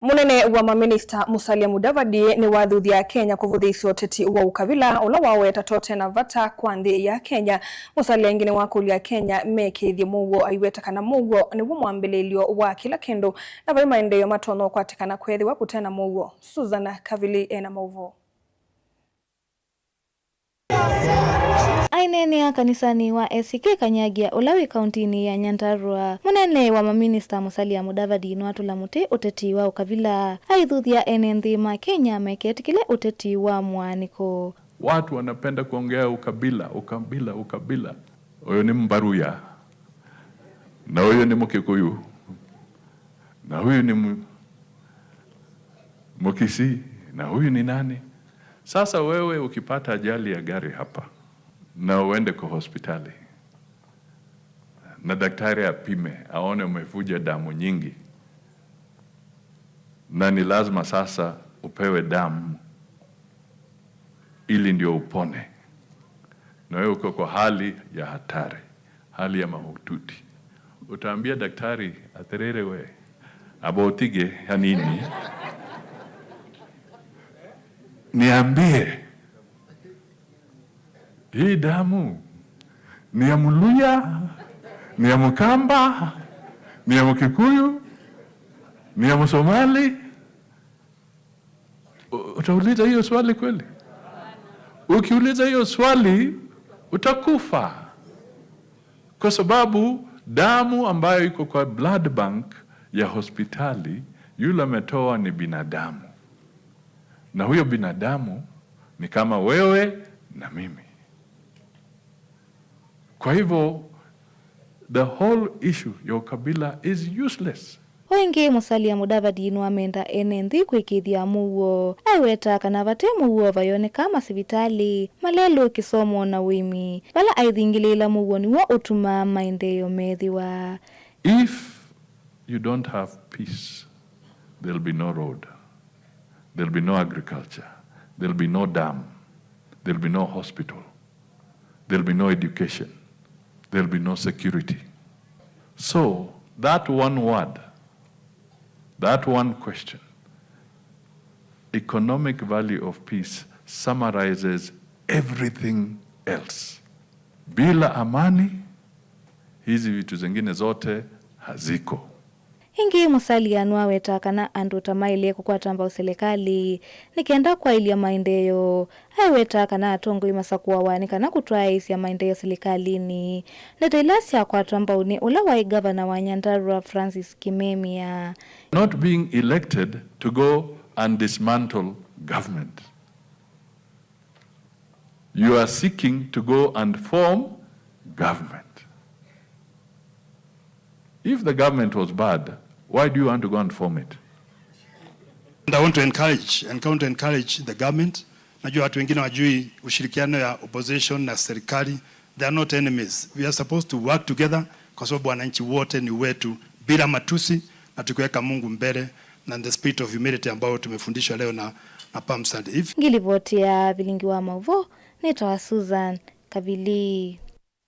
Munene wa maminista Musalia Mudavadi ni wathuthia Kenya kuvuthisya uteti wa ukabila ula waweta tote na vata kwa nthi ya Kenya. Musalia ingine wa kulia Kenya mekithie mugo aiweta kana mugo ni mwambililio wa kila kindu na vai maendeleo matono kwatikana kwethiwa kutena mugo. Suzana Kavili ena mauvo. Ainene ya kanisani wa ACK Kanyagia Ulawi kauntini ya Nyandarua. Munene wa maminista Musalia Mudavadi nwatula muti uteti wa ukabila aithuthia ene nthima Kenya meketikile uteti wa mwaniko. Watu wanapenda kuongea ukabila. Huyo ni Mbaruya, na huyo ni Mkikuyu, na huyo ni Mkisii, na huyo ni nani. Sasa wewe ukipata ajali ya gari hapa na uende kwa hospitali na daktari apime aone umevuja damu nyingi na ni lazima sasa upewe damu ili ndio upone, na wewe uko kwa hali ya hatari, hali ya mahututi, utaambia daktari aterere we abotige ya nini? Niambie, hii damu ni ya Mluya, ni ya Mkamba, ni ya Mkikuyu, ni ya Msomali? Utauliza hiyo swali kweli? Ukiuliza hiyo swali utakufa, kwa sababu damu ambayo iko kwa blood bank ya hospitali yule ametoa ni binadamu, na huyo binadamu ni kama wewe na mimi. Kwa hivyo the whole issue ya ukabila is useless. Wengi Musalia Mudavadi nwamenda ene nthi kwikithia mugo aiweta kana vate mugo vayoneka masivitali malelu kisomo na wimi vala aithingilila mugo niwo utuma maendeleo methiwa. If you don't have peace, there'll be no road, there'll be no agriculture, there'll be no dam, there'll be no hospital, there'll be no education, there'll be no security. So that one word, that one question, economic value of peace, summarizes everything else. Bila amani, hizi vitu zingine zote haziko. Ingi Musalia nwaweta kana andu tamaile kukwata mbao serikali nikenda kwa ili ya maendeleo aiweta kana atongo imasakuwa wani kana kutwaisi ya maendeleo serikalini netailasi kwa mbao ni ula wa governor wa Nyandarua Francis Kimemia. Not being elected to go and dismantle government. You are seeking to go and form government. If the government was bad, why do you want to go and form it? And I want to encourage the government. Najua watu wengine wajui ushirikiano ya opposition na serikali. They are not enemies. We are supposed to work together kwa sababu wananchi wote ni wetu bila matusi na tukiweka Mungu mbele na the spirit of humility ambao tumefundishwa leo na PAMSAD. Ngilivoti ya Bilingi wa Mauvo, nitawa Susan Kavili.